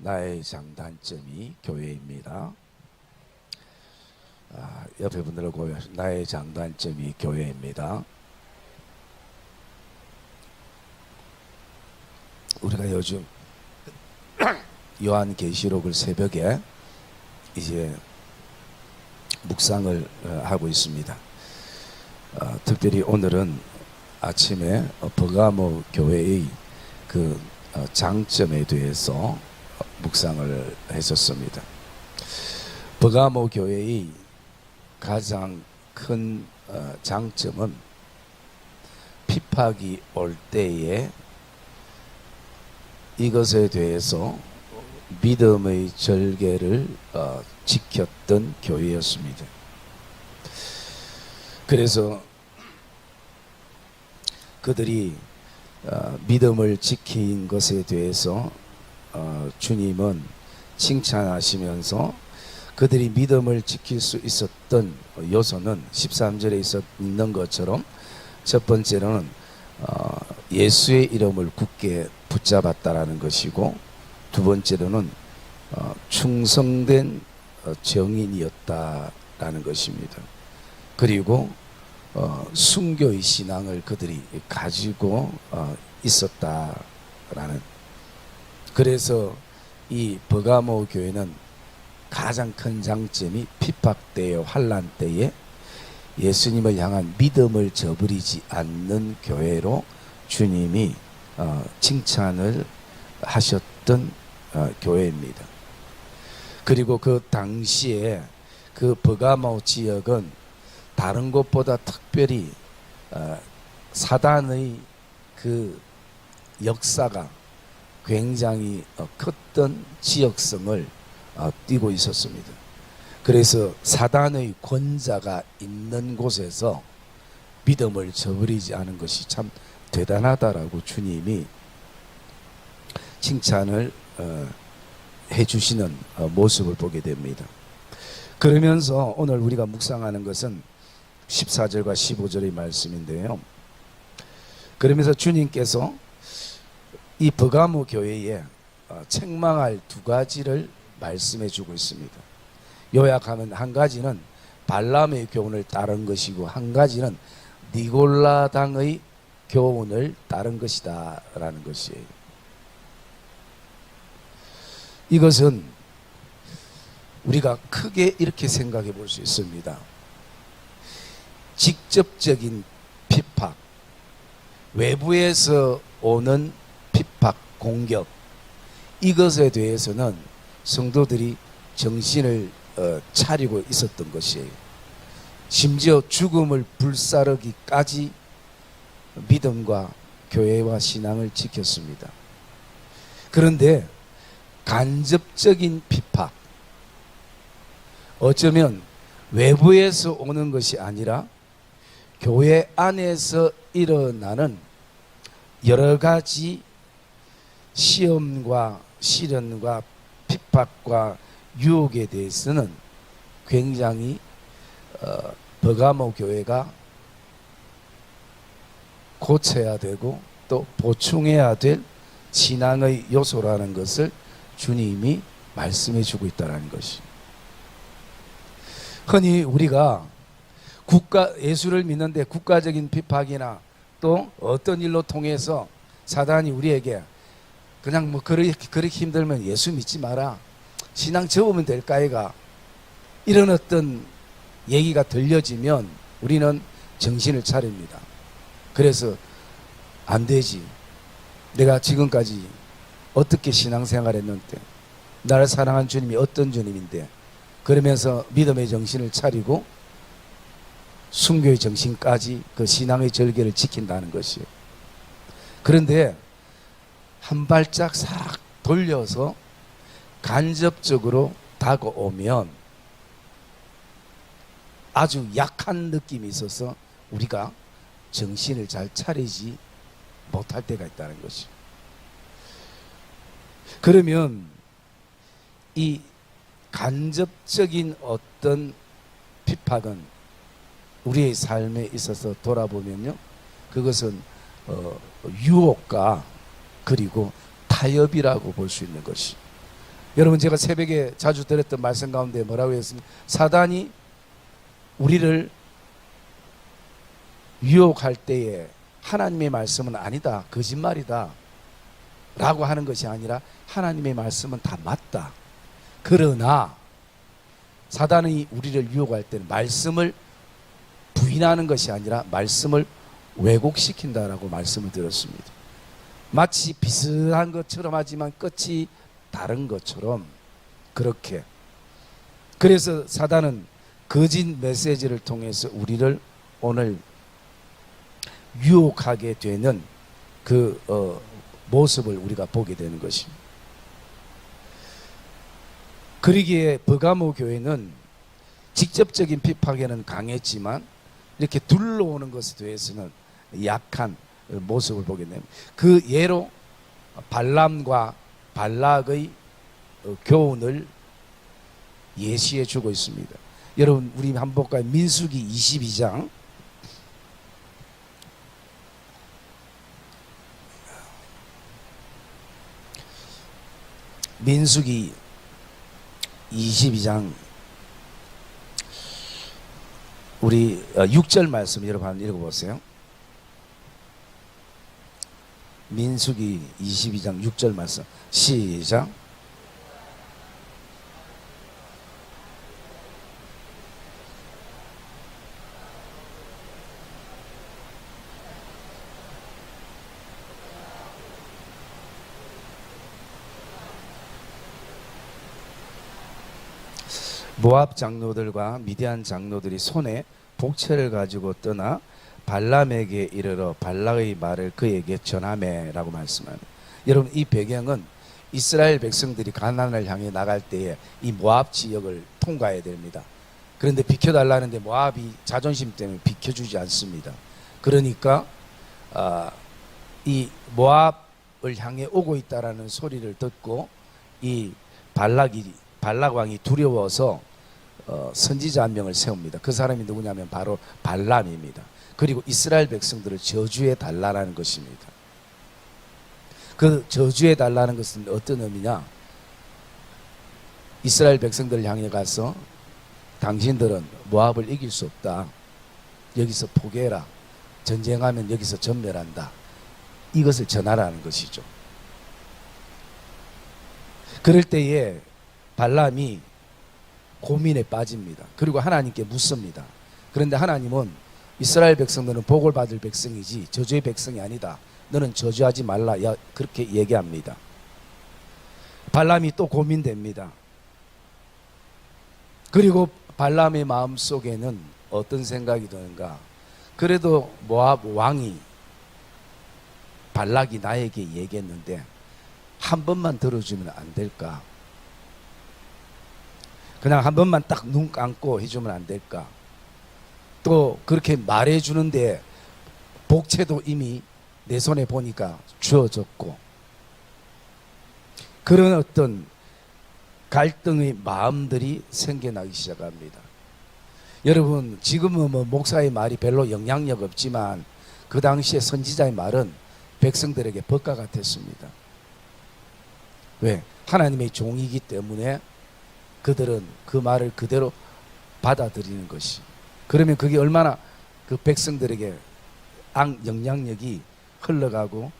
나의 장단점이 교회입니다. 옆에 분들을 고백하십시오. 나의 장단점이 교회입니다. 우리가 요즘 요한계시록을 새벽에 이제 묵상을 하고 있습니다. 특별히 오늘은 아침에 버가모 교회의 그 장점에 대해서 묵상을 했었습니다. 버가모 교회의 가장 큰 장점은 핍박이 올 때에 이것에 대해서 믿음의 절개를 지켰던 교회였습니다. 그래서 그들이 믿음을 지킨 것에 대해서 주님은 칭찬하시면서 그들이 믿음을 지킬 수 있었던 요소는 13절에 있는 것처럼 첫 번째로는 예수의 이름을 굳게 붙잡았다라는 것이고, 두 번째로는 충성된 정인이었다라는 것입니다. 그리고 순교의 신앙을 그들이 가지고 있었다라는. 그래서 이 버가모 교회는 가장 큰 장점이 핍박 때에, 환난 때에 예수님을 향한 믿음을 저버리지 않는 교회로 주님이 칭찬을 하셨던 교회입니다. 그리고 그 당시에 그 버가모 지역은 다른 곳보다 특별히 사단의 그 역사가 굉장히 컸던 지역성을 띠고 있었습니다. 그래서 사단의 권자가 있는 곳에서 믿음을 저버리지 않은 것이 참 대단하다라고 주님이 칭찬을 해주시는 모습을 보게 됩니다. 그러면서 오늘 우리가 묵상하는 것은 14절과 15절의 말씀인데요. 그러면서 주님께서 이 버가모 교회에 책망할 두 가지를 말씀해 주고 있습니다. 요약하면 한 가지는 발람의 교훈을 따른 것이고, 한 가지는 니골라당의 교훈을 따른 것이다 라는 것이에요. 이것은 우리가 크게 이렇게 생각해 볼 수 있습니다. 직접적인 핍박, 외부에서 오는 핍박, 공격, 이것에 대해서는 성도들이 정신을 차리고 있었던 것이에요. 심지어 죽음을 불사르기까지 믿음과 교회와 신앙을 지켰습니다. 그런데 간접적인 핍박, 어쩌면 외부에서 오는 것이 아니라 교회 안에서 일어나는 여러 가지 시험과 시련과 핍박과 유혹에 대해서는 굉장히 버가모 교회가 고쳐야 되고 또 보충해야 될 신앙의 요소라는 것을 주님이 말씀해 주고 있다는 것이. 흔히 우리가 예수를 믿는데 국가적인 핍박이나 또 어떤 일로 통해서 사단이 우리에게 그냥 그렇게 힘들면 예수 믿지 마라, 신앙 접으면 될까 이가, 이런 어떤 얘기가 들려지면 우리는 정신을 차립니다. 그래서 안 되지, 내가 지금까지 어떻게 신앙생활 했는데, 나를 사랑한 주님이 어떤 주님인데, 그러면서 믿음의 정신을 차리고 순교의 정신까지 그 신앙의 절개를 지킨다는 것이에요. 그런데 한 발짝 싹 돌려서 간접적으로 다가오면 아주 약한 느낌이 있어서 우리가 정신을 잘 차리지 못할 때가 있다는 것이죠. 그러면 이 간접적인 어떤 핍박은 우리의 삶에 있어서 돌아보면요, 그것은 유혹과 그리고 타협이라고 볼 수 있는 것이. 여러분, 제가 새벽에 자주 드렸던 말씀 가운데 뭐라고 했습니까? 사단이 우리를 유혹할 때에 하나님의 말씀은 아니다, 거짓말이다 라고 하는 것이 아니라 하나님의 말씀은 다 맞다. 그러나 사단이 우리를 유혹할 때는 말씀을 부인하는 것이 아니라 말씀을 왜곡시킨다라고 말씀을 드렸습니다. 마치 비슷한 것처럼 하지만 끝이 다른 것처럼 그렇게. 그래서 사단은 거짓 메시지를 통해서 우리를 오늘 유혹하게 되는 그 모습을 우리가 보게 되는 것입니다. 그러기에 버가모 교회는 직접적인 비판에는 강했지만 이렇게 둘러오는 것에 대해서는 약한 모습을 보게 됩니다. 그 예로 발람과 발락의 교훈을 예시해 주고 있습니다. 여러분, 우리 한번 볼까요? 민수기 22장. 민수기 22장 우리 6절 말씀 여러분 한번 읽어보세요. 민수기 22장 6절 말씀 시작. 모압 장로들과 미디안 장로들이 손에 복채를 가지고 떠나 발람에게 이르러 발락의 말을 그에게 전하매라고 말씀합니다. 여러분, 이 배경은 이스라엘 백성들이 가나안을 향해 나갈 때에 이 모압 지역을 통과해야 됩니다. 그런데 비켜달라는데 모압이 자존심 때문에 비켜주지 않습니다. 그러니까 이 모압을 향해 오고 있다라는 소리를 듣고 이 발락 왕이 두려워서 선지자 한 명을 세웁니다. 그 사람이 누구냐면 바로 발람입니다. 그리고 이스라엘 백성들을 저주해 달라는 것입니다. 그 저주해 달라는 것은 어떤 의미냐? 이스라엘 백성들을 향해 가서 당신들은 모압을 이길 수 없다. 여기서 포기해라. 전쟁하면 여기서 전멸한다. 이것을 전하라는 것이죠. 그럴 때에 발람이 고민에 빠집니다. 그리고 하나님께 묻습니다. 그런데 하나님은 이스라엘 백성들은 복을 받을 백성이지 저주의 백성이 아니다. 너는 저주하지 말라. 그렇게 얘기합니다. 발람이 또 고민됩니다. 그리고 발람의 마음속에는 어떤 생각이 드는가? 그래도 모압 왕이 발락이 나에게 얘기했는데 한 번만 들어주면 안 될까? 그냥 한 번만 딱 눈 감고 해주면 안 될까? 또 그렇게 말해주는데 복채도 이미 내 손에 보니까 주어졌고, 그런 어떤 갈등의 마음들이 생겨나기 시작합니다. 여러분, 지금은 뭐 목사의 말이 별로 영향력 없지만 그 당시에 선지자의 말은 백성들에게 법과 같았습니다. 왜? 하나님의 종이기 때문에 그들은 그 말을 그대로 받아들이는 것이. 그러면 그게 얼마나 그 백성들에게 영향력이 흘러가고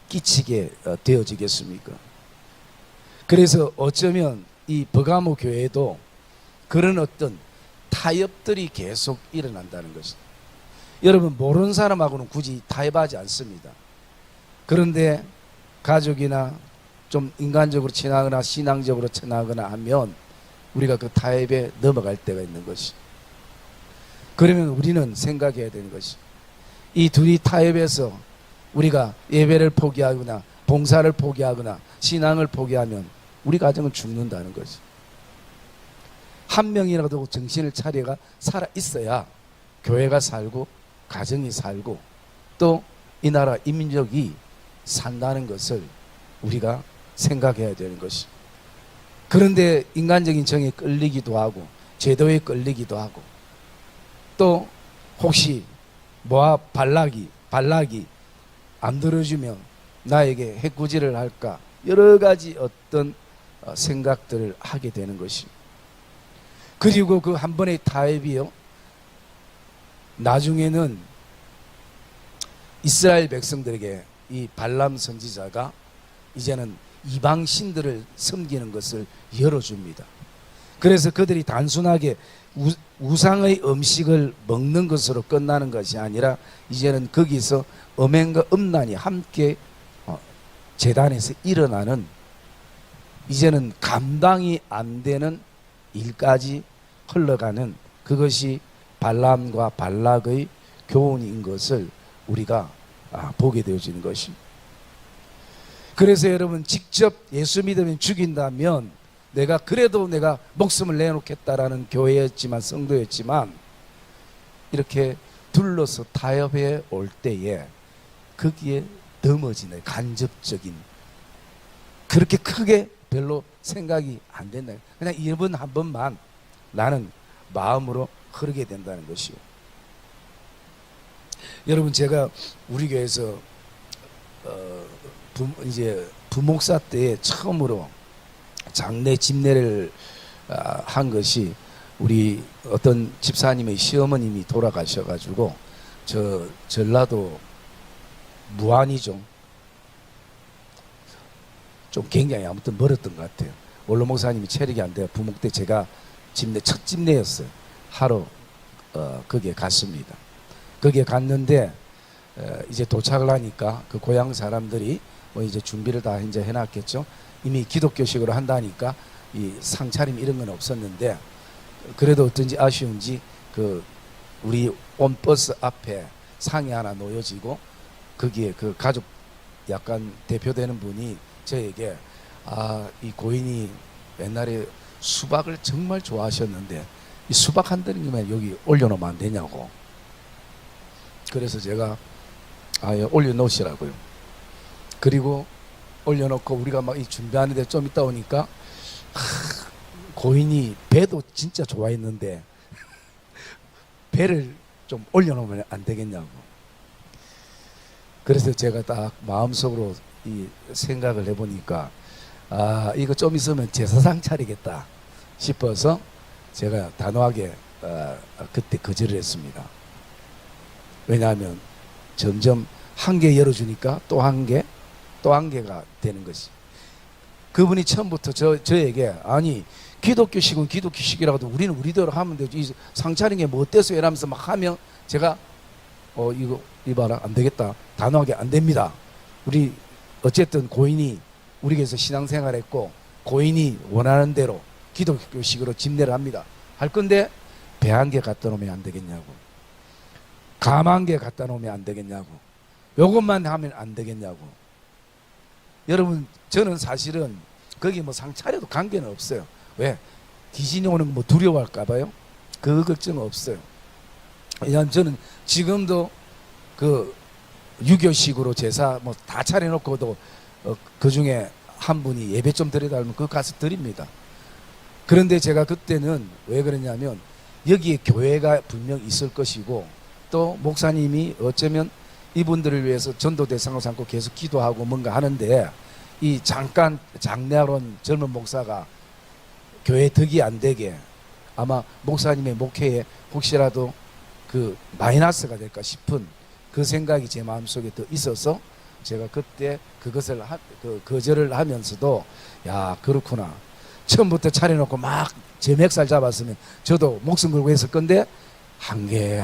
끼치게 되어지겠습니까? 그래서 어쩌면 이 버가모 교회도 그런 어떤 타협들이 계속 일어난다는 것입니다. 여러분, 모르는 사람하고는 굳이 타협하지 않습니다. 그런데 가족이나 좀 인간적으로 친하거나 신앙적으로 친하거나 하면 우리가 그 타협에 넘어갈 때가 있는 것이. 그러면 우리는 생각해야 되는 것이, 이 둘이 타협해서 우리가 예배를 포기하거나 봉사를 포기하거나 신앙을 포기하면 우리 가정은 죽는다는 것이. 한 명이라도 정신을 차려가 살아 있어야 교회가 살고 가정이 살고 또 이 나라 인민족이 산다는 것을 우리가 생각해야 되는 것이. 그런데 인간적인 정에 끌리기도 하고 제도에 끌리기도 하고 또 혹시 모압 발락이 안 들어주면 나에게 해코지를 할까, 여러 가지 어떤 생각들을 하게 되는 것입니다. 그리고 그 한 번의 타협이요, 나중에는 이스라엘 백성들에게 이 발람 선지자가 이제는 이방 신들을 섬기는 것을 열어줍니다. 그래서 그들이 단순하게 우상의 음식을 먹는 것으로 끝나는 것이 아니라 이제는 거기서 음행과 음란이 함께 제단에서 일어나는, 이제는 감당이 안 되는 일까지 흘러가는, 그것이 발람과 발락의 교훈인 것을 우리가 보게 되어지는 것입니다. 그래서 여러분, 직접 예수 믿으면 죽인다면 그래도 내가 목숨을 내놓겠다라는 교회였지만, 성도였지만, 이렇게 둘러서 타협해 올 때에 거기에 넘어지는 간접적인, 그렇게 크게 별로 생각이 안 된다. 그냥 이번 한 번만 나는 마음으로 흐르게 된다는 것이요. 여러분, 제가 우리 교회에서 이제 부목사 때에 처음으로 장례 집례를 한 것이, 우리 어떤 집사님의 시어머님이 돌아가셔가지고 저 전라도 무안이죠. 좀 굉장히 아무튼 멀었던 것 같아요. 원로 목사님이 체력이 안 돼요. 부목 때 제가 첫 집례였어요. 하러 거기에 갔습니다. 거기에 갔는데 이제 도착을 하니까 그 고향 사람들이 뭐 이제 준비를 다 이제 해놨겠죠. 이미 기독교식으로 한다니까 이 상차림 이런 건 없었는데, 그래도 어떤지 아쉬운지 그 우리 온 버스 앞에 상이 하나 놓여지고, 거기에 그 가족 약간 대표되는 분이 저에게 이 고인이 옛날에 수박을 정말 좋아하셨는데 이 수박 한 덩이만 여기 올려놓으면 안 되냐고. 그래서 제가 올려놓으시라고요. 그리고 올려놓고 우리가 막 이 준비하는데 좀 있다 오니까 고인이 배도 진짜 좋아했는데 배를 좀 올려놓으면 안 되겠냐고. 그래서 제가 딱 마음속으로 이 생각을 해보니까 이거 좀 있으면 제사상 차리겠다 싶어서 제가 단호하게 그때 거절을 했습니다. 왜냐하면 점점 한 개 열어주니까 또 한 개가 되는 것이. 그분이 처음부터 저에게 기독교식은 기독교식이라도 우리는 우리대로 하면 되지, 이 상차린 게 뭐 어때서 이러면서 막 하면 제가 이봐라, 안 되겠다, 단호하게 안 됩니다. 우리 어쨌든 고인이 우리 교회에서 신앙생활했고 고인이 원하는 대로 기독교식으로 집례를 합니다. 할 건데 배 한 개 갖다 놓으면 안 되겠냐고, 감 한 개 갖다 놓으면 안 되겠냐고, 요것만 하면 안 되겠냐고. 여러분, 저는 사실은 거기 뭐 상차려도 관계는 없어요. 왜? 귀신이 오는 거 두려워할까 봐요. 그 걱정은 없어요. 왜냐하면 저는 지금도 그 유교식으로 제사 뭐 다 차려놓고도 그 중에 한 분이 예배 좀 드려달라면 그거 가서 드립니다. 그런데 제가 그때는 왜 그러냐면 여기에 교회가 분명 있을 것이고, 또 목사님이 어쩌면 이분들을 위해서 전도 대상을 삼고 계속 기도하고 뭔가 하는데, 이 잠깐 장례하러 온 젊은 목사가 교회 덕이 안 되게 아마 목사님의 목회에 혹시라도 그 마이너스가 될까 싶은 그 생각이 제 마음속에 더 있어서 제가 그때 그것을 거절을 하면서도, 야, 그렇구나, 처음부터 차려놓고 막 제 멱살 잡았으면 저도 목숨 걸고 했을 건데 한 개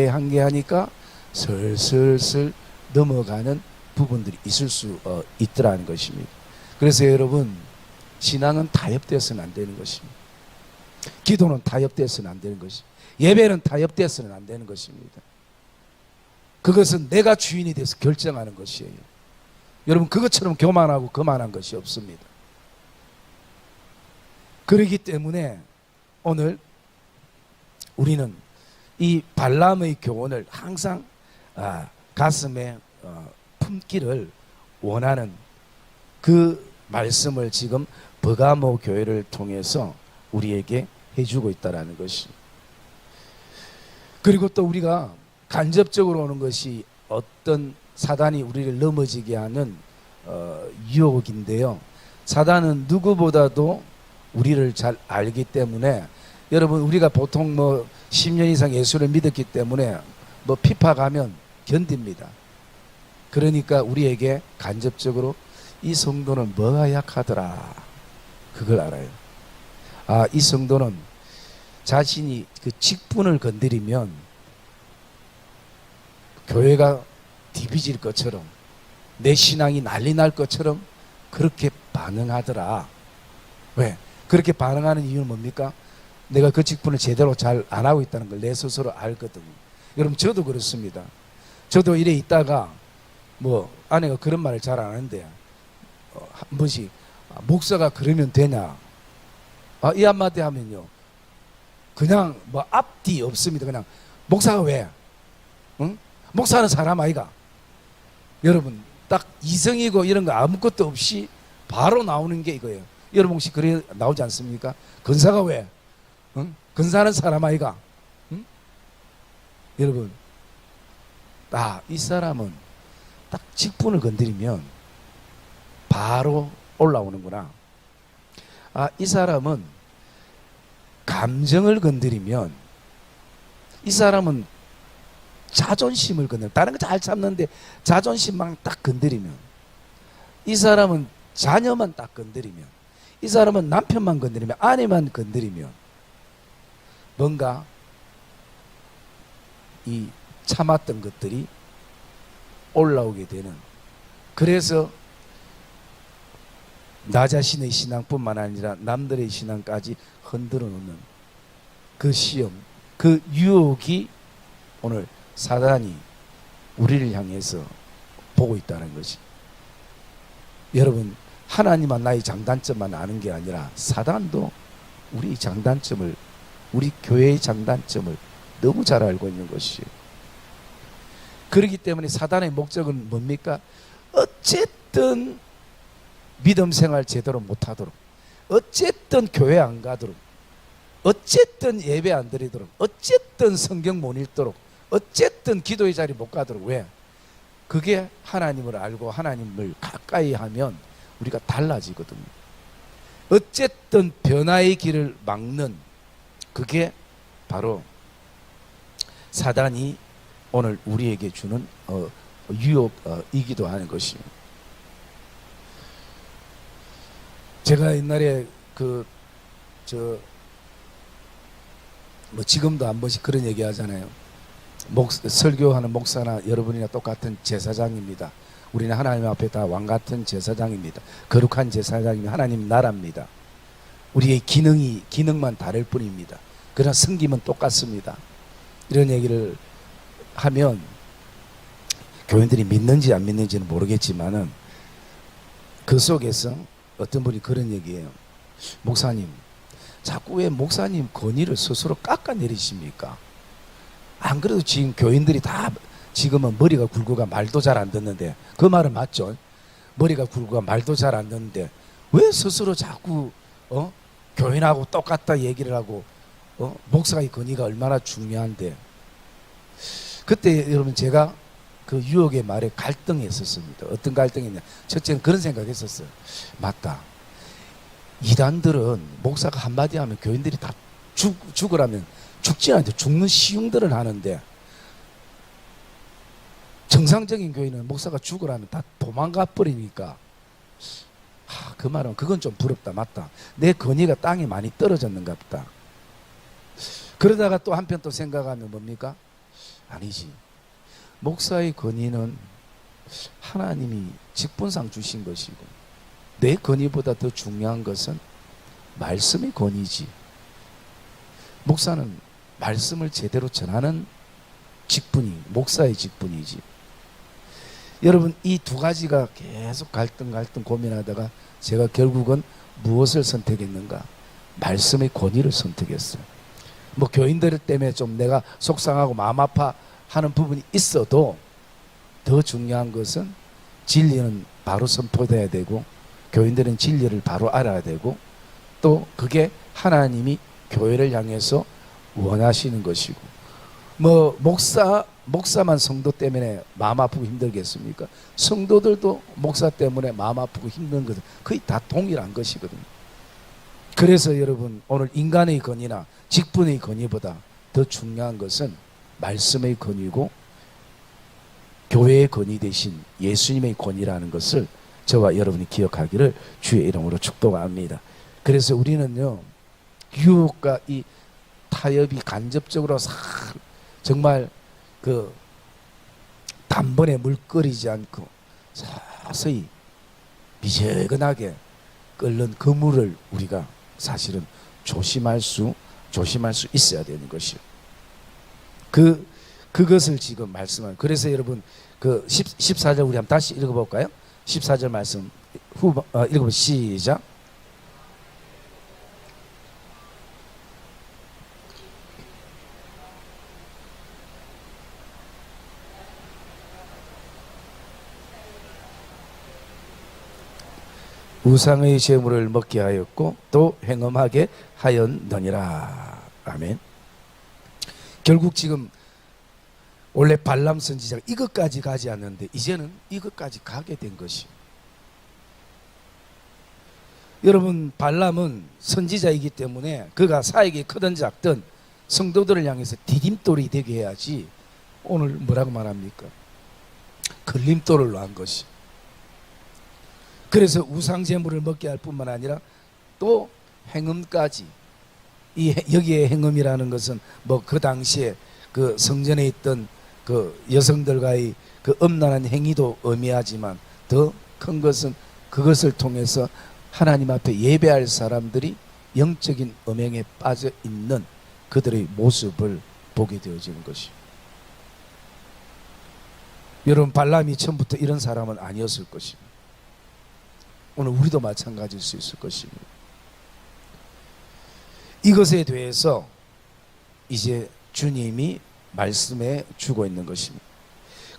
하니까 슬슬 넘어가는 부분들이 있을 수 있더라는 것입니다. 그래서 여러분, 신앙은 타협되어서는 안 되는 것입니다. 기도는 타협되어서는 안 되는 것입니다. 예배는 타협되어서는 안 되는 것입니다. 그것은 내가 주인이 돼서 결정하는 것이에요. 여러분, 그것처럼 교만하고 거만한 것이 없습니다. 그렇기 때문에 오늘 우리는 이 발람의 교훈을 항상 가슴에 품기를 원하는 그 말씀을 지금 버가모 교회를 통해서 우리에게 해주고 있다는 것이. 그리고 또 우리가 간접적으로 오는 것이 어떤 사단이 우리를 넘어지게 하는 유혹인데요. 사단은 누구보다도 우리를 잘 알기 때문에, 여러분 우리가 보통 뭐 10년 이상 예수를 믿었기 때문에 뭐 핍박하면 견딥니다. 그러니까 우리에게 간접적으로 이 성도는 뭐가 약하더라, 그걸 알아요. 아, 이 성도는 자신이 그 직분을 건드리면 교회가 뒤비질 것처럼, 내 신앙이 난리 날 것처럼 그렇게 반응하더라. 왜? 그렇게 반응하는 이유는 뭡니까? 내가 그 직분을 제대로 잘 안 하고 있다는 걸 내 스스로 알거든요. 여러분 저도 그렇습니다. 저도 이래 있다가 뭐 아내가 그런 말을 잘 안 하는데 한 번씩 목사가 그러면 되냐, 이 한마디 하면요 그냥 뭐 앞뒤 없습니다. 그냥 목사가 왜? 응? 목사는 사람 아이가? 여러분 딱 이성이고 이런 거 아무것도 없이 바로 나오는 게 이거예요. 여러분 혹시 그래 나오지 않습니까? 근사가 왜? 응? 근사는 사람 아이가? 응? 여러분 이 사람은 딱 직분을 건드리면 바로 올라오는구나. 이 사람은 감정을 건드리면, 이 사람은 자존심을 건드리면, 다른 거 잘 참는데 자존심만 딱 건드리면, 이 사람은 자녀만 딱 건드리면, 이 사람은 남편만 건드리면, 아내만 건드리면 뭔가 이 참았던 것들이 올라오게 되는, 그래서 나 자신의 신앙뿐만 아니라 남들의 신앙까지 흔들어 놓는 그 시험, 그 유혹이 오늘 사단이 우리를 향해서 보고 있다는 것이. 여러분 하나님만 나의 장단점만 아는 게 아니라 사단도 우리 장단점을, 우리 교회의 장단점을 너무 잘 알고 있는 것이에요. 그렇기 때문에 사단의 목적은 뭡니까? 어쨌든 믿음 생활 제대로 못하도록, 어쨌든 교회 안 가도록, 어쨌든 예배 안 드리도록, 어쨌든 성경 못 읽도록, 어쨌든 기도의 자리 못 가도록. 왜? 그게 하나님을 알고 하나님을 가까이 하면 우리가 달라지거든요. 어쨌든 변화의 길을 막는, 그게 바로 사단이 오늘 우리에게 주는 유혹이기도 하는 것입니다. 제가 옛날에 뭐 지금도 한 번씩 그런 얘기 하잖아요. 설교하는 목사나 여러분이나 똑같은 제사장입니다. 우리는 하나님 앞에 다 왕 같은 제사장입니다. 거룩한 제사장이면 하나님 나라입니다. 우리의 기능만 다를 뿐입니다. 그러나 섬김은 똑같습니다. 이런 얘기를 하면 교인들이 믿는지 안 믿는지는 모르겠지만은 그 속에서 어떤 분이 그런 얘기예요. 목사님, 자꾸 왜 목사님 권위를 스스로 깎아내리십니까? 안 그래도 지금 교인들이 다 지금은 머리가 굵고가 말도 잘 안 듣는데, 그 말은 맞죠? 머리가 굵고가 말도 잘 안 듣는데 왜 스스로 자꾸 교인하고 똑같다 얘기를 하고, 목사의 권위가 얼마나 중요한데. 그때 여러분 제가 그 유혹의 말에 갈등했었습니다. 어떤 갈등이냐, 첫째는 그런 생각했었어요. 맞다, 이단들은 목사가 한마디 하면 교인들이 다 죽으라면 죽지 않는데 죽는 시흉들을 하는데, 정상적인 교인은 목사가 죽으라면 다 도망가 버리니까, 그 말은 그건 좀 부럽다. 맞다, 내 권위가 땅에 많이 떨어졌는가 보다. 그러다가 또 한편 또 생각하면 뭡니까? 아니지, 목사의 권위는 하나님이 직분상 주신 것이고, 내 권위보다 더 중요한 것은 말씀의 권위지. 목사는 말씀을 제대로 전하는 직분이 목사의 직분이지. 여러분 이 두 가지가 계속 갈등 고민하다가 제가 결국은 무엇을 선택했는가? 말씀의 권위를 선택했어요. 뭐 교인들 때문에 좀 내가 속상하고 마음 아파하는 부분이 있어도 더 중요한 것은 진리는 바로 선포돼야 되고, 교인들은 진리를 바로 알아야 되고, 또 그게 하나님이 교회를 향해서 원하시는 것이고, 뭐 목사만 성도 때문에 마음 아프고 힘들겠습니까? 성도들도 목사 때문에 마음 아프고 힘든 것은 거의 다 동일한 것이거든요. 그래서 여러분, 오늘 인간의 권위나 직분의 권위보다 더 중요한 것은 말씀의 권위고 교회의 권위 대신 예수님의 권위라는 것을 저와 여러분이 기억하기를 주의 이름으로 축복합니다. 그래서 우리는요, 유혹과 이 타협이 간접적으로 정말 그 단번에 물끓이지 않고 서서히 미지근하게 끓는 그 물을 우리가 사실은 조심할 수 있어야 되는 것이요. 그것을 지금 말씀한. 그래서 여러분 그 14절 우리 한번 다시 읽어볼까요? 14절 말씀 읽어보 시작. 우상의 제물을 먹게 하였고 또 행음하게 하였느니라. 아멘. 결국 지금 원래 발람 선지자가 이것까지 가지 않는데 이제는 이것까지 가게 된 것이. 여러분, 발람은 선지자이기 때문에 그가 사역이 크든 작든 성도들을 향해서 디딤돌이 되게 해야지 오늘 뭐라고 말합니까? 걸림돌을 놓은 것이. 그래서 우상 제물을 먹게 할 뿐만 아니라 또 행음까지. 여기에 행음이라는 것은 뭐 그 당시에 그 성전에 있던 그 여성들과의 그 음란한 행위도 의미하지만 더 큰 것은 그것을 통해서 하나님 앞에 예배할 사람들이 영적인 음행에 빠져 있는 그들의 모습을 보게 되어지는 것이요. 여러분, 발람이 처음부터 이런 사람은 아니었을 것입니다. 오늘 우리도 마찬가지일 수 있을 것입니다. 이것에 대해서 이제 주님이 말씀해 주고 있는 것입니다.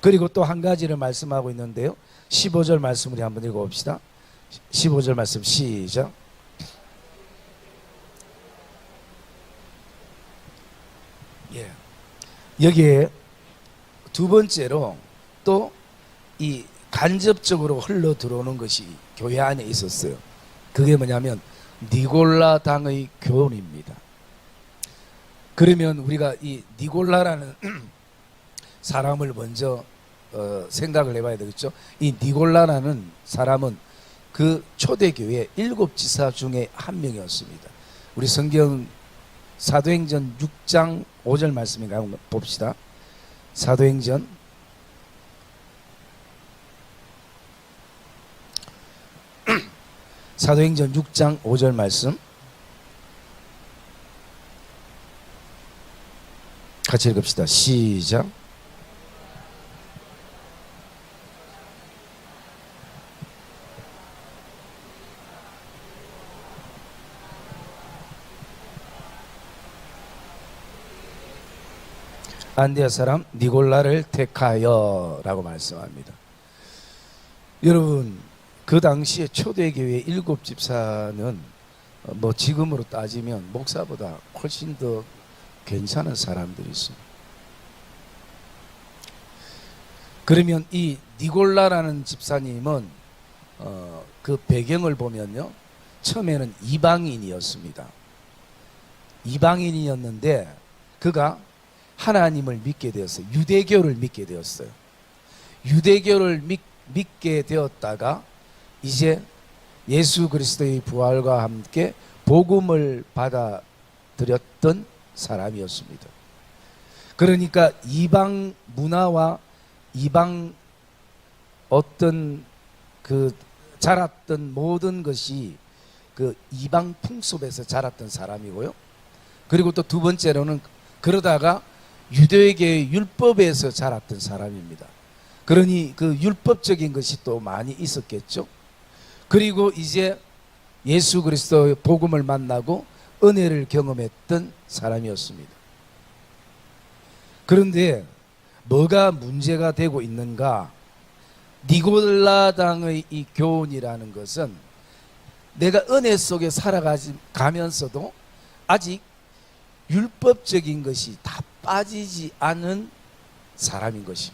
그리고 또 한 가지를 말씀하고 있는데요, 15절 말씀 우리 한번 읽어봅시다. 15절 말씀 시작. 예. 여기에 두 번째로 또 이 간접적으로 흘러 들어오는 것이 교회 안에 있었어요. 그게 뭐냐면 니골라 당의 교훈입니다. 그러면 우리가 이 니골라라는 사람을 먼저 생각을 해봐야 되겠죠. 이 니골라라는 사람은 그 초대교회 7지사 중에 한 명이었습니다. 우리 성경 사도행전 6장 5절 말씀인가 한번 봅시다. 사도행전 사도행전 6장 5절 말씀 같이 읽읍시다. 시작. 안디아 사람 니골라를 택하여 라고 말씀합니다. 여러분, 그 당시에 초대교회 7집사는 뭐 지금으로 따지면 목사보다 훨씬 더 괜찮은 사람들이 있습니다. 그러면 이 니골라라는 집사님은 그 배경을 보면요, 처음에는 이방인이었습니다. 이방인이었는데 그가 하나님을 믿게 되었어요. 유대교를 믿게 되었어요. 유대교를 믿게 되었다가 이제 예수 그리스도의 부활과 함께 복음을 받아들였던 사람이었습니다. 그러니까 이방 문화와 이방 어떤 그 자랐던 모든 것이 그 이방 풍습에서 자랐던 사람이고요. 그리고 또 두 번째로는 그러다가 유대교의 율법에서 자랐던 사람입니다. 그러니 그 율법적인 것이 또 많이 있었겠죠. 그리고 이제 예수 그리스도의 복음을 만나고 은혜를 경험했던 사람이었습니다. 그런데 뭐가 문제가 되고 있는가? 니골라당의 이 교훈이라는 것은 내가 은혜 속에 살아가면서도 아직 율법적인 것이 다 빠지지 않은 사람인 것이.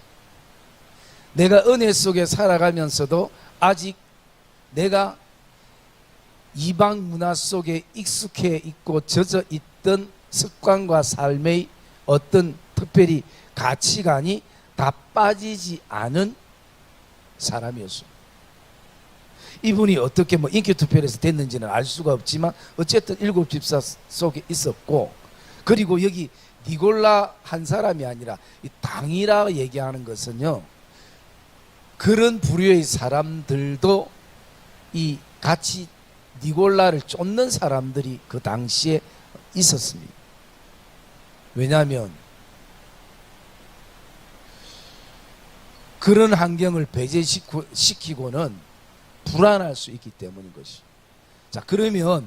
내가 은혜 속에 살아가면서도 아직 내가 이방 문화 속에 익숙해 있고 젖어 있던 습관과 삶의 어떤 특별히 가치관이 다 빠지지 않은 사람이었습니다. 이분이 어떻게 인기 투표에서 됐는지는 알 수가 없지만 어쨌든 일곱 집사 속에 있었고, 그리고 여기 니골라 한 사람이 아니라 이 당이라 얘기하는 것은요, 그런 부류의 사람들도 이 같이 니골라를 쫓는 사람들이 그 당시에 있었습니다. 왜냐하면 그런 환경을 배제시키고는 불안할 수 있기 때문인 것이. 자, 그러면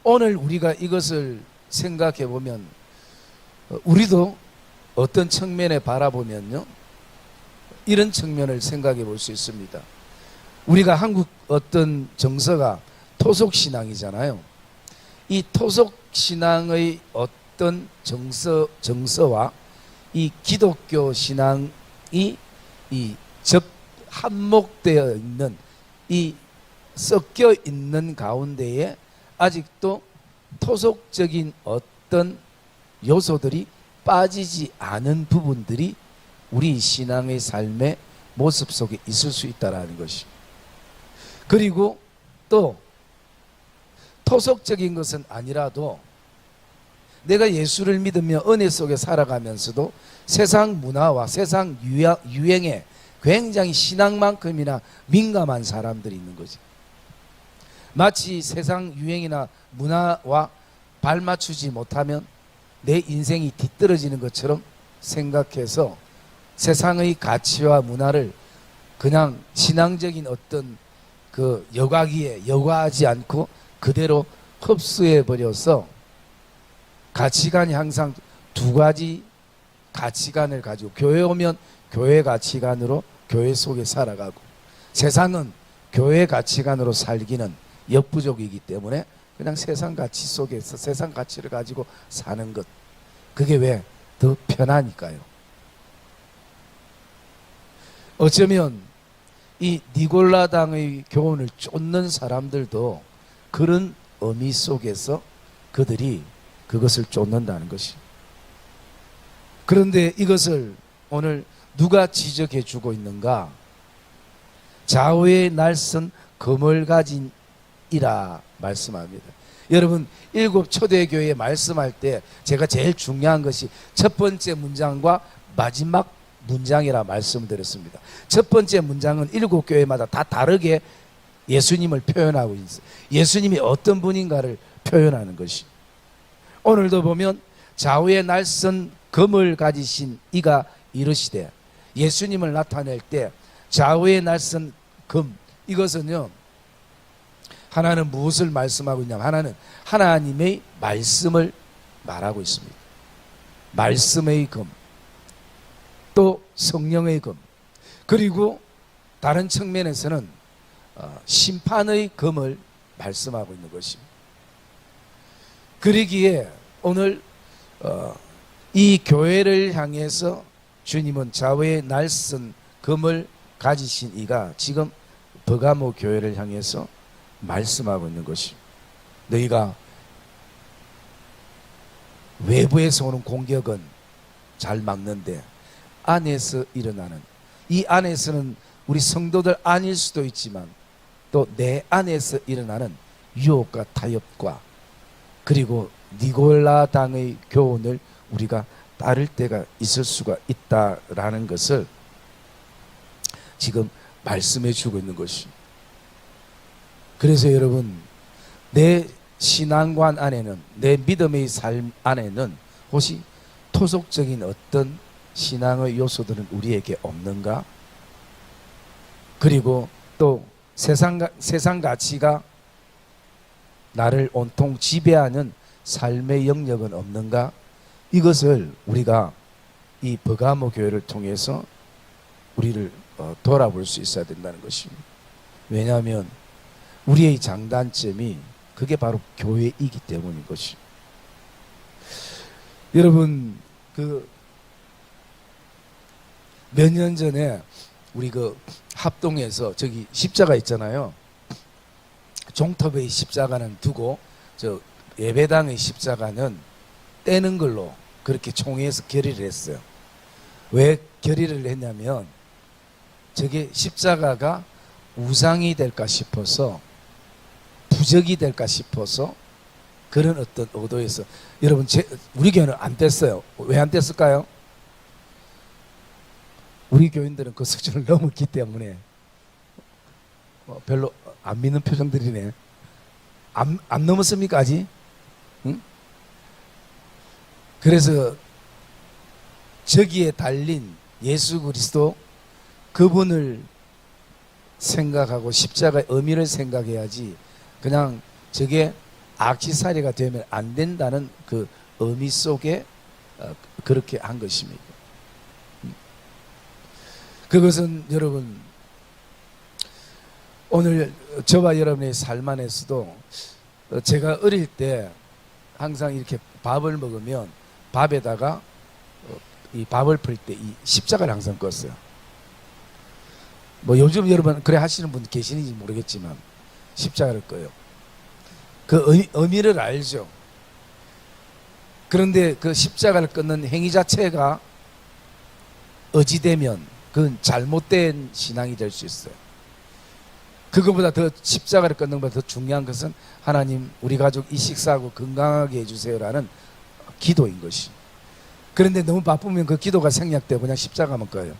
오늘 우리가 이것을 생각해 보면 우리도 어떤 측면에 바라보면요, 이런 측면을 생각해 볼 수 있습니다. 우리가 한국 어떤 정서가 토속신앙이잖아요. 이 토속신앙의 어떤 정서와 이 기독교 신앙이 이 한목되어 있는, 이 섞여 있는 가운데에 아직도 토속적인 어떤 요소들이 빠지지 않은 부분들이 우리 신앙의 삶의 모습 속에 있을 수 있다는 것이. 그리고 또 토속적인 것은 아니라도 내가 예수를 믿으며 은혜 속에 살아가면서도 세상 문화와 세상 유행에 굉장히 신앙만큼이나 민감한 사람들이 있는 거지. 마치 세상 유행이나 문화와 발맞추지 못하면 내 인생이 뒤떨어지는 것처럼 생각해서 세상의 가치와 문화를 그냥 신앙적인 어떤 그 여과기에 여과하지 않고 그대로 흡수해 버려서 가치관이 항상 두 가지 가치관을 가지고, 교회 오면 교회 가치관으로 교회 속에 살아가고, 세상은 교회 가치관으로 살기는 역부족이기 때문에 그냥 세상 가치 속에서 세상 가치를 가지고 사는 것, 그게 왜 더 편하니까요. 어쩌면 이 니골라당의 교훈을 쫓는 사람들도 그런 의미 속에서 그들이 그것을 쫓는다는 것이. 그런데 이것을 오늘 누가 지적해 주고 있는가? 좌우의 날선 검을 가진 이라 말씀합니다. 여러분, 일곱 초대교회 말씀할 때 제가 제일 중요한 것이 첫 번째 문장과 마지막 문장이라 말씀드렸습니다. 첫 번째 문장은 일곱 교회마다 다 다르게 예수님을 표현하고 있어요. 예수님이 어떤 분인가를 표현하는 것이. 오늘도 보면 좌우의 날선 검을 가지신 이가 이르시되, 예수님을 나타낼 때 좌우의 날선 검, 이것은요, 하나는 무엇을 말씀하고 있냐면 하나는 하나님의 말씀을 말하고 있습니다. 말씀의 검, 또 성령의 검, 그리고 다른 측면에서는 심판의 검을 말씀하고 있는 것입니다. 그러기에 오늘 이 교회를 향해서 주님은 좌우의 날선 검을 가지신 이가 지금 버가모 교회를 향해서 말씀하고 있는 것이, 너희가 외부에서 오는 공격은 잘 막는데 안에서 일어나는, 이 안에서는 우리 성도들 아닐 수도 있지만 또 내 안에서 일어나는 유혹과 타협과 그리고 니골라당의 교훈을 우리가 따를 때가 있을 수가 있다라는 것을 지금 말씀해 주고 있는 것이. 그래서 여러분, 내 신앙관 안에는, 내 믿음의 삶 안에는 혹시 토속적인 어떤 신앙의 요소들은 우리에게 없는가? 그리고 또 세상 가치가 나를 온통 지배하는 삶의 영역은 없는가? 이것을 우리가 이 버가모 교회를 통해서 우리를 돌아볼 수 있어야 된다는 것입니다. 왜냐하면 우리의 장단점이 그게 바로 교회이기 때문인 것이. 여러분, 몇 년 전에 우리 그 합동에서 저기 십자가 있잖아요. 종탑의 십자가는 두고 저 예배당의 십자가는 떼는 걸로 그렇게 총회에서 결의를 했어요. 왜 결의를 했냐면 저게 십자가가 우상이 될까 싶어서, 부적이 될까 싶어서, 그런 어떤 의도에서. 여러분, 우리 교회는 안 뗐어요. 왜 안 뗐을까요? 우리 교인들은 그 수준을 넘었기 때문에. 별로 안 믿는 표정들이네. 안 넘었습니까 아직? 응? 그래서 저기에 달린 예수 그리스도, 그분을 생각하고 십자가의 의미를 생각해야지, 그냥 저게 악취살이가 되면 안 된다는 그 의미 속에 그렇게 한 것입니다. 그것은 여러분, 오늘 저와 여러분의 삶 안에서도, 제가 어릴 때 항상 이렇게 밥을 먹으면 밥에다가 이 밥을 풀 때 이 십자가를 항상 껐어요. 뭐 요즘 여러분 그래 하시는 분 계시는지 모르겠지만 십자가를 꺼요. 그 의미를 알죠. 그런데 그 십자가를 끊는 행위 자체가 어지되면 그건 잘못된 신앙이 될 수 있어요. 그거보다 더, 십자가를 끊는 것보다 더 중요한 것은 하나님, 우리 가족 이 식사하고 건강하게 해주세요라는 기도인 것이. 그런데 너무 바쁘면 그 기도가 생략되고 그냥 십자가만 꺼요.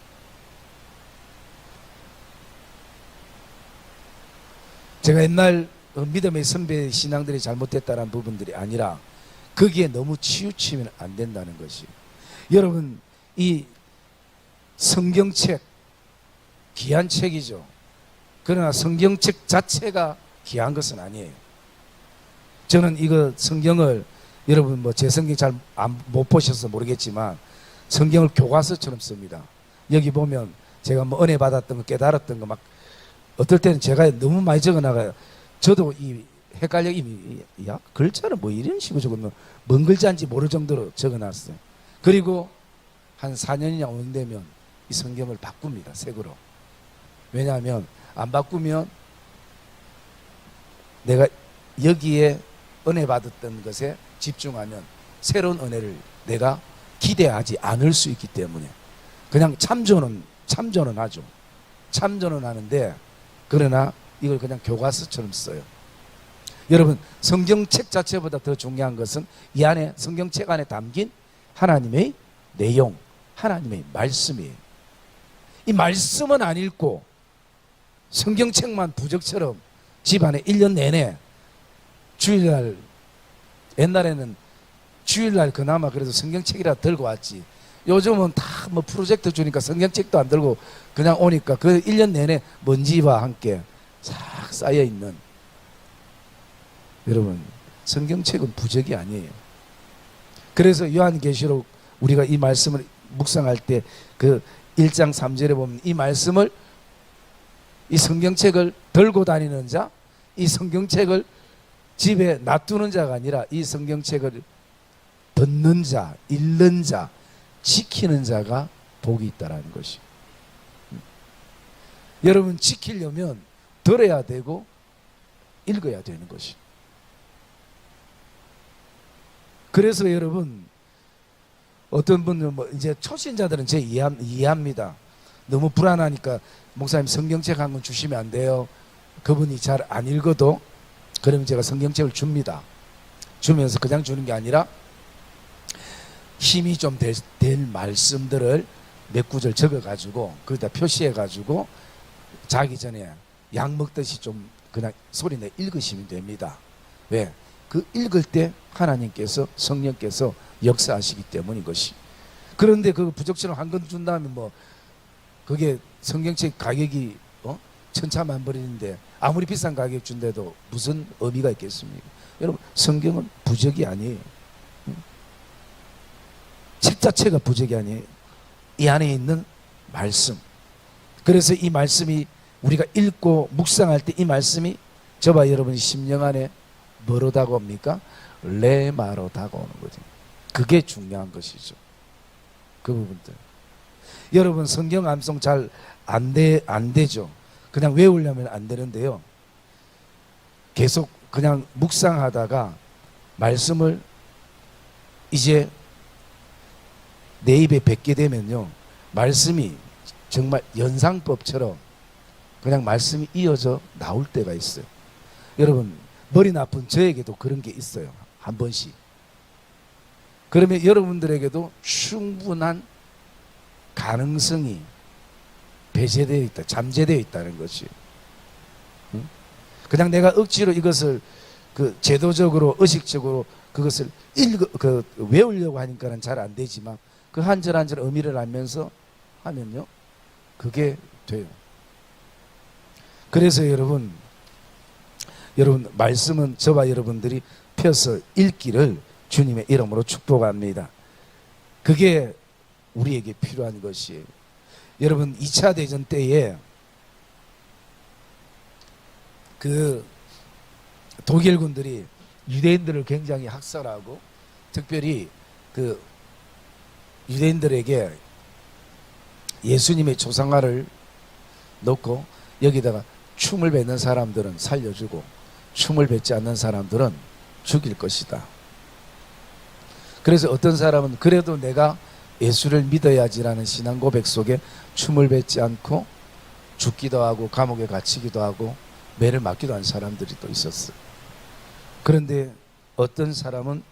제가 옛날 믿음의 선배 신앙들이 잘못됐다는 부분들이 아니라 거기에 너무 치우치면 안 된다는 것이. 여러분, 이 성경책 귀한 책이죠. 그러나 성경책 자체가 귀한 것은 아니에요. 저는 이거 성경을, 여러분 뭐 제 성경 잘 못 보셔서 모르겠지만 성경을 교과서처럼 씁니다. 여기 보면 제가 뭐 은혜 받았던 거, 깨달았던 거 막 어떨 때는 제가 너무 많이 적어 나가요. 저도 이 헷갈려. 야, 글자를 뭐 이런 식으로 적었노, 뭔 글자인지 모를 정도로 적어 놨어요. 그리고 한 4년이나 5년 되면 이 성경을 바꿉니다, 색으로. 왜냐하면 안 바꾸면 내가 여기에 은혜 받았던 것에 집중하면 새로운 은혜를 내가 기대하지 않을 수 있기 때문에 그냥 참조는 하죠. 참조는 하는데, 그러나 이걸 그냥 교과서처럼 써요. 여러분, 성경책 자체보다 더 중요한 것은 이 안에, 성경책 안에 담긴 하나님의 내용, 하나님의 말씀이에요. 이 말씀은 안 읽고 성경책만 부적처럼 집안에 1년 내내 주일날, 옛날에는 주일날 그나마 그래도 성경책이라 들고 왔지. 요즘은 다 뭐 프로젝트 주니까 성경책도 안 들고 그냥 오니까 그 1년 내내 먼지와 함께 싹 쌓여있는. 여러분, 성경책은 부적이 아니에요. 그래서 요한계시록 우리가 이 말씀을 묵상할 때 그 1장 3절에 보면 이 말씀을, 이 성경책을 들고 다니는 자, 이 성경책을 집에 놔두는 자가 아니라 이 성경책을 듣는 자, 읽는 자, 지키는 자가 복이 있다라는 것이. 여러분, 지키려면 들어야 되고 읽어야 되는 것이. 그래서 여러분, 어떤 분들은 뭐 이제 초신자들은 제 이해합니다. 너무 불안하니까 목사님 성경책 한 권 주시면 안 돼요. 그분이 잘 안 읽어도 그러면 제가 성경책을 줍니다. 주면서 그냥 주는 게 아니라 힘이 좀 될 말씀들을 몇 구절 적어가지고 거기다 표시해가지고 자기 전에 약 먹듯이 좀 그냥 소리내 읽으시면 됩니다. 왜? 그 읽을 때 하나님께서, 성령께서 역사하시기 때문인 것이. 그런데 그 부적처럼 한 권 준 다음에 뭐 그게 성경책 가격이 천차만별인데 아무리 비싼 가격 준데도 무슨 의미가 있겠습니까? 여러분, 성경은 부적이 아니에요. 책 자체가 부적이 아니에요. 이 안에 있는 말씀. 그래서 이 말씀이 우리가 읽고 묵상할 때 이 말씀이 저와 여러분의 심령 안에 뭐로 다가옵니까? 레마로 다가오는 거죠. 그게 중요한 것이죠. 그 부분들. 여러분 성경 암송 잘 안 되죠. 그냥 외우려면 안 되는데요. 계속 그냥 묵상하다가 말씀을 이제 내 입에 뱉게 되면요, 말씀이 정말 연상법처럼 그냥 말씀이 이어져 나올 때가 있어요. 여러분 머리 나쁜 저에게도 그런 게 있어요. 한 번씩. 그러면 여러분들에게도 충분한 가능성이 배제되어 있다, 잠재되어 있다는 것이. 응? 그냥 내가 억지로 이것을 그 제도적으로 의식적으로 그것을 외우려고 하니까는 잘 안 되지만 그 한 절 한 절 의미를 알면서 하면요, 그게 돼요. 그래서 여러분 말씀은 저와 여러분들이 펴서 읽기를 주님의 이름으로 축복합니다. 그게 우리에게 필요한 것이에요. 여러분 2차 대전 때에 그 독일군들이 유대인들을 굉장히 학살하고 특별히 그 유대인들에게 예수님의 조상화를 놓고 여기다가 춤을 뱉는 사람들은 살려주고 춤을 뱉지 않는 사람들은 죽일 것이다. 그래서 어떤 사람은 그래도 내가 예수를 믿어야지라는 신앙 고백 속에 춤을 뱉지 않고 죽기도 하고 감옥에 갇히기도 하고 매를 맞기도 한 사람들이 또 있었어요. 그런데 어떤 사람은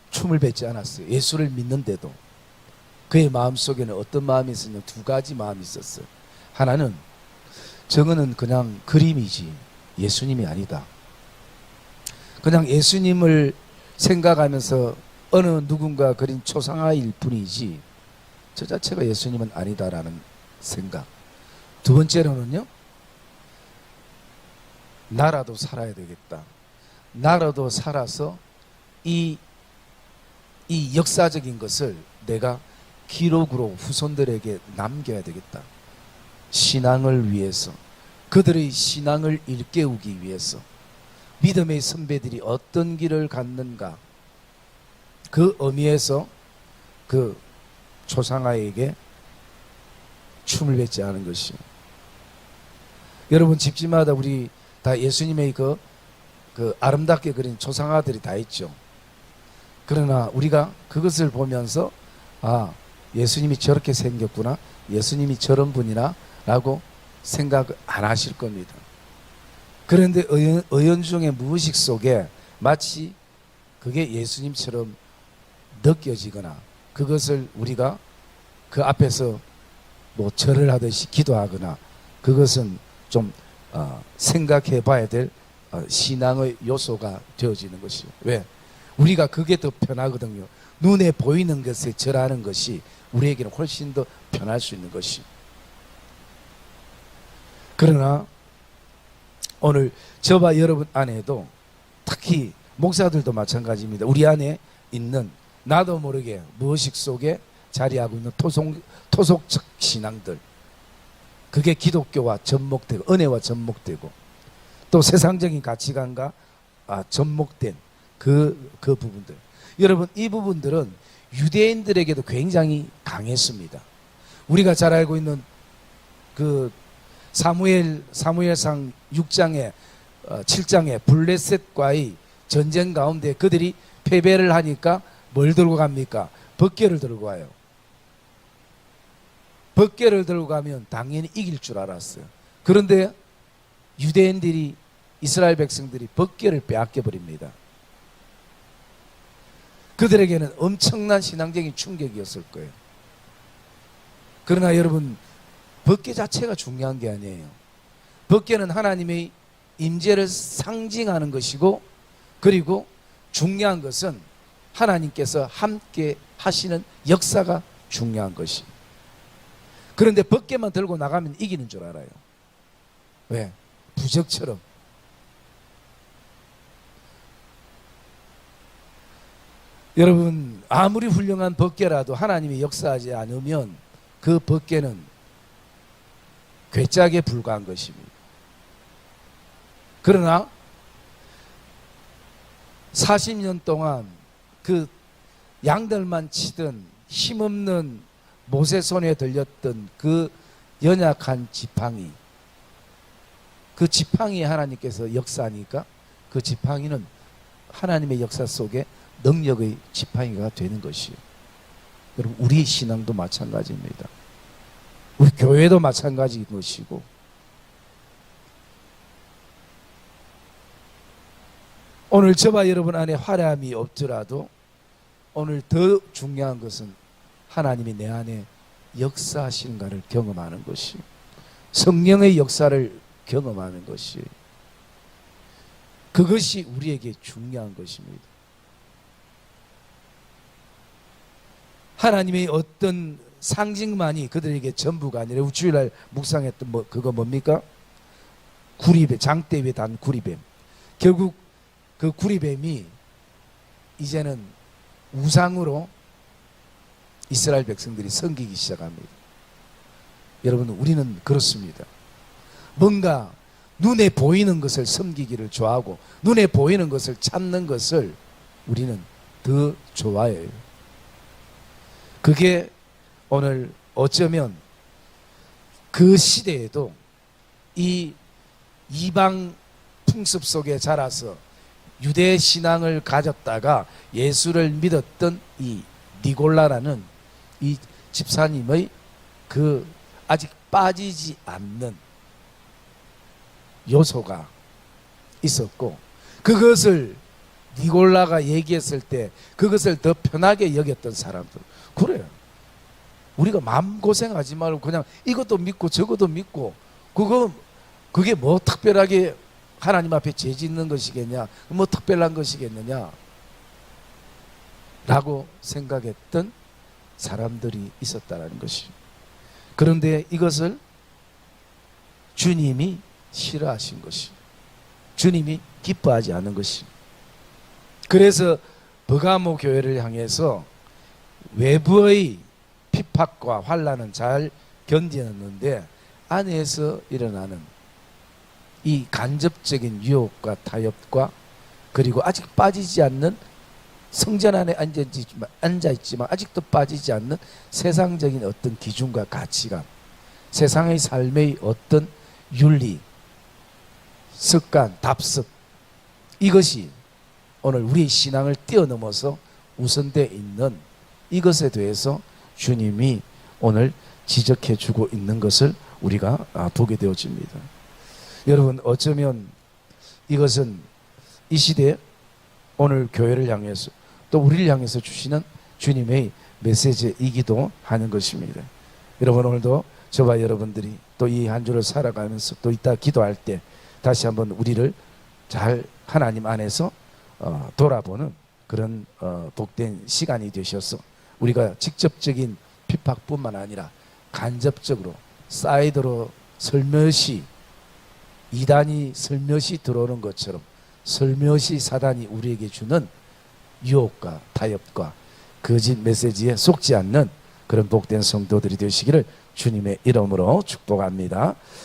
춤을 뱉지 않았어요. 예수를 믿는데도. 그의 마음속에는 어떤 마음이 있었냐, 두 가지 마음이 있었어요. 하나는 저거는 그냥 그림이지 예수님이 아니다. 그냥 예수님을 생각하면서 어느 누군가 그린 초상화일 뿐이지 저 자체가 예수님은 아니다라는 생각. 두 번째로는요, 나라도 살아야 되겠다. 나라도 살아서 이 역사적인 것을 내가 기록으로 후손들에게 남겨야 되겠다. 신앙을 위해서, 그들의 신앙을 일깨우기 위해서 믿음의 선배들이 어떤 길을 갔는가, 그 의미에서 그 초상화에게 춤을 뱉지 않은 것이요. 여러분 집집마다 우리 다 예수님의 그 아름답게 그린 초상화들이 다 있죠. 그러나 우리가 그것을 보면서 아, 예수님이 저렇게 생겼구나, 예수님이 저런 분이나 라고 생각 안 하실 겁니다. 그런데 의연중의 무의식 속에 마치 그게 예수님처럼 느껴지거나 그것을 우리가 그 앞에서 뭐 절을 하듯이 기도하거나 그것은 좀 생각해 봐야 될 신앙의 요소가 되어지는 것이요. 왜? 우리가 그게 더 편하거든요. 눈에 보이는 것에 절하는 것이 우리에게는 훨씬 더 편할 수 있는 것이. 그러나 오늘 저와 여러분 안에도, 특히 목사들도 마찬가지입니다. 우리 안에 있는 나도 모르게 무의식 속에 자리하고 있는 토속적 신앙들, 그게 기독교와 접목되고 은혜와 접목되고 또 세상적인 가치관과 접목된 그 부분들, 여러분 이 부분들은 유대인들에게도 굉장히 강했습니다. 우리가 잘 알고 있는 그 사무엘상 6장에 7장에 블레셋과의 전쟁 가운데 그들이 패배를 하니까 뭘 들고 갑니까? 법궤를 들고 가요. 법궤를 들고 가면 당연히 이길 줄 알았어요. 그런데 유대인들이, 이스라엘 백성들이 법궤를 빼앗겨 버립니다. 그들에게는 엄청난 신앙적인 충격이었을 거예요. 그러나 여러분, 법궤 자체가 중요한 게 아니에요. 법궤는 하나님의 임재를 상징하는 것이고, 그리고 중요한 것은 하나님께서 함께 하시는 역사가 중요한 것이. 그런데 법궤만 들고 나가면 이기는 줄 알아요. 왜? 부적처럼. 여러분, 아무리 훌륭한 법궤라도 하나님이 역사하지 않으면 그 법궤는 괴짝에 불과한 것입니다. 그러나 40년 동안 그 양들만 치던 힘없는 모세 손에 들렸던 그 연약한 지팡이, 그 지팡이 하나님께서 역사하니까 그 지팡이는 하나님의 역사 속에 능력의 지팡이가 되는 것이에요. 여러분, 우리 신앙도 마찬가지입니다. 우리 교회도 마찬가지인 것이고, 오늘 저와 여러분 안에 화려함이 없더라도 오늘 더 중요한 것은 하나님이 내 안에 역사하시는가를 경험하는 것이, 성령의 역사를 경험하는 것이, 그것이 우리에게 중요한 것입니다. 하나님의 어떤 상징만이 그들에게 전부가 아니라, 주일날 묵상했던 그거 뭡니까? 구리뱀, 장대 위에 단 구리뱀. 결국 그 구리뱀이 이제는 우상으로 이스라엘 백성들이 섬기기 시작합니다. 여러분, 우리는 그렇습니다. 뭔가 눈에 보이는 것을 섬기기를 좋아하고 눈에 보이는 것을 찾는 것을 우리는 더 좋아해요. 그게 오늘 어쩌면 그 시대에도 이 이방 풍습 속에 자라서 유대 신앙을 가졌다가 예수를 믿었던 이 니골라라는 이 집사님의 그 아직 빠지지 않는 요소가 있었고, 그것을 니골라가 얘기했을 때 그것을 더 편하게 여겼던 사람들. 그래요. 우리가 마음고생하지 말고 그냥 이것도 믿고 저것도 믿고, 그게 뭐 특별하게 하나님 앞에 죄 짓는 것이겠냐, 뭐 특별한 것이겠느냐 라고 생각했던 사람들이 있었다는 것이. 그런데 이것을 주님이 싫어하신 것이, 주님이 기뻐하지 않은 것이. 그래서 버가모 교회를 향해서 외부의 핍박과 환난은 잘 견디었는데 안에서 일어나는 이 간접적인 유혹과 타협과, 그리고 아직 빠지지 않는, 성전 안에 앉아있지만 아직도 빠지지 않는 세상적인 어떤 기준과 가치관, 세상의 삶의 어떤 윤리, 습관, 답습, 이것이 오늘 우리의 신앙을 뛰어넘어서 우선되어 있는 이것에 대해서 주님이 오늘 지적해 주고 있는 것을 우리가 보게 되어집니다. 여러분, 어쩌면 이것은 이 시대에 오늘 교회를 향해서 또 우리를 향해서 주시는 주님의 메시지이기도 하는 것입니다. 여러분, 오늘도 저와 여러분들이 또 이 한 주를 살아가면서 또 이따 기도할 때 다시 한번 우리를 잘 하나님 안에서 돌아보는 그런 복된 시간이 되셔서 우리가 직접적인 핍박뿐만 아니라 간접적으로 사이드로 슬며시, 이단이 슬며시 들어오는 것처럼 슬며시 사단이 우리에게 주는 유혹과 타협과 거짓 메시지에 속지 않는 그런 복된 성도들이 되시기를 주님의 이름으로 축복합니다.